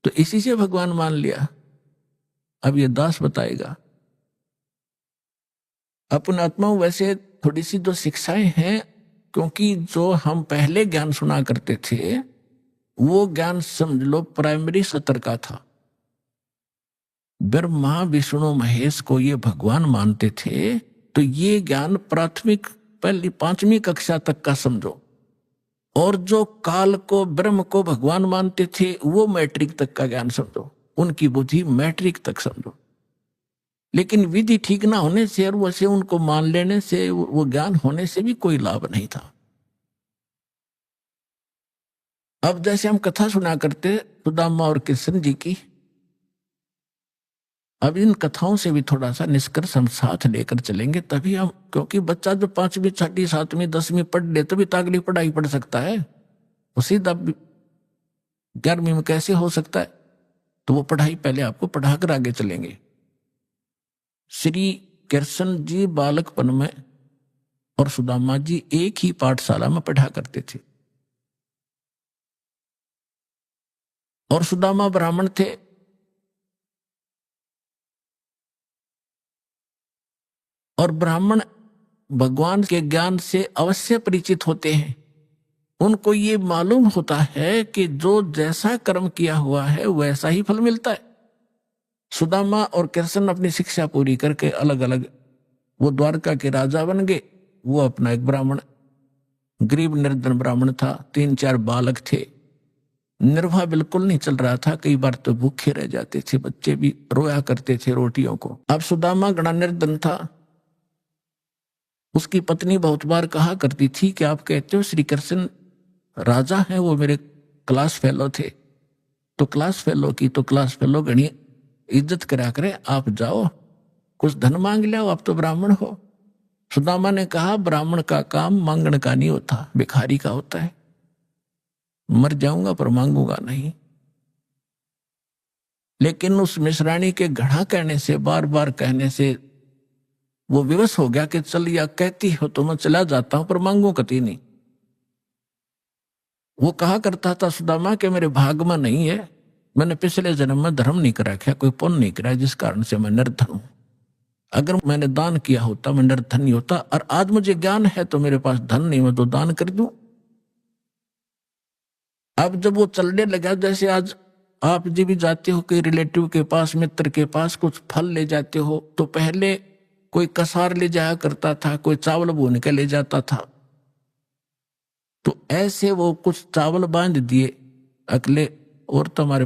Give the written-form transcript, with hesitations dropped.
तो इसी से भगवान मान लिया। अब ये दास बताएगा। अपन आत्माओं वैसे थोड़ी सी जो शिक्षाएं हैं, क्योंकि जो हम पहले ज्ञान सुना करते थे वो ज्ञान समझ लो प्राइमरी स्तर का था। ब्रह्मा विष्णु महेश को ये भगवान मानते थे, तो ये ज्ञान प्राथमिक पहली 5वीं कक्षा तक का समझो। और जो काल को ब्रह्म को भगवान मानते थे वो मैट्रिक तक का ज्ञान समझो, उनकी बुद्धि मैट्रिक तक समझो। लेकिन विधि ठीक ना होने से और वैसे उनको मान लेने से, वो ज्ञान होने से भी कोई लाभ नहीं था। अब जैसे हम कथा सुना करते सुदामा और कृष्ण जी की, अब इन कथाओं से भी थोड़ा सा निष्कर्ष हम साथ लेकर चलेंगे, तभी हम, क्योंकि बच्चा जो 5वीं 6वीं 7वीं 10वीं पढ़ ले तभी तो अगली पढ़ाई पढ़ सकता है। वो सीधा 11वीं में कैसे हो सकता है? तो वो पढ़ाई पहले आपको पढ़ाकर आगे चलेंगे। श्री कृष्ण जी बालकपन में और सुदामा जी एक ही पाठशाला में पढ़ा करते थे। और सुदामा ब्राह्मण थे, और ब्राह्मण भगवान के ज्ञान से अवश्य परिचित होते हैं। उनको ये मालूम होता है कि जो जैसा कर्म किया हुआ है वैसा ही फल मिलता है। सुदामा और कृष्ण अपनी शिक्षा पूरी करके अलग अलग वो द्वारका के राजा बन गए। वो अपना एक ब्राह्मण, गरीब निर्धन ब्राह्मण था, 3-4 बालक थे, निर्वाह बिल्कुल नहीं चल रहा था, कई बार तो भूखे रह जाते थे, बच्चे भी रोया करते थे रोटियों को। अब सुदामा गणा निर्धन था। उसकी पत्नी बहुत बार कहा करती थी कि आप कहते हो श्री कृष्ण राजा हैं, वो मेरे क्लास फेलो थे, तो क्लास फेलो की तो क्लास फेलो गणी इज्जत करा करे, आप जाओ कुछ धन मांग लिया, आप तो ब्राह्मण हो। सुदामा ने कहा ब्राह्मण का काम मांगने का नहीं होता, भिखारी का होता है। मर जाऊंगा पर मांगूंगा नहीं। लेकिन उस मिश्राणी के घड़ा कहने से, बार बार कहने से वो विवश हो गया कि चल या कहती हो तो मैं चला जाता हूं पर मांगू कति नहीं। वो कहा करता था सुदामा कि मेरे भाग में नहीं है, मैंने पिछले जन्म में धर्म नहीं करा, क्या कोई पुण्य नहीं करा, जिस कारण से मैं निर्धन हूं। अगर मैंने दान किया होता मैं निर्धन नहीं होता, और आज मुझे ज्ञान है तो मेरे पास धन नहीं, मैं तो दान कर दूं। अब जब वो चलने लगा, जैसे आज आप जी भी जाते हो कई रिलेटिव के पास, मित्र के पास कुछ फल ले जाते हो, तो पहले कोई कसार ले जाया करता था, कोई चावल भून के ले जाता था। तो ऐसे वो कुछ चावल बांध दिए अगले, और तो हमारे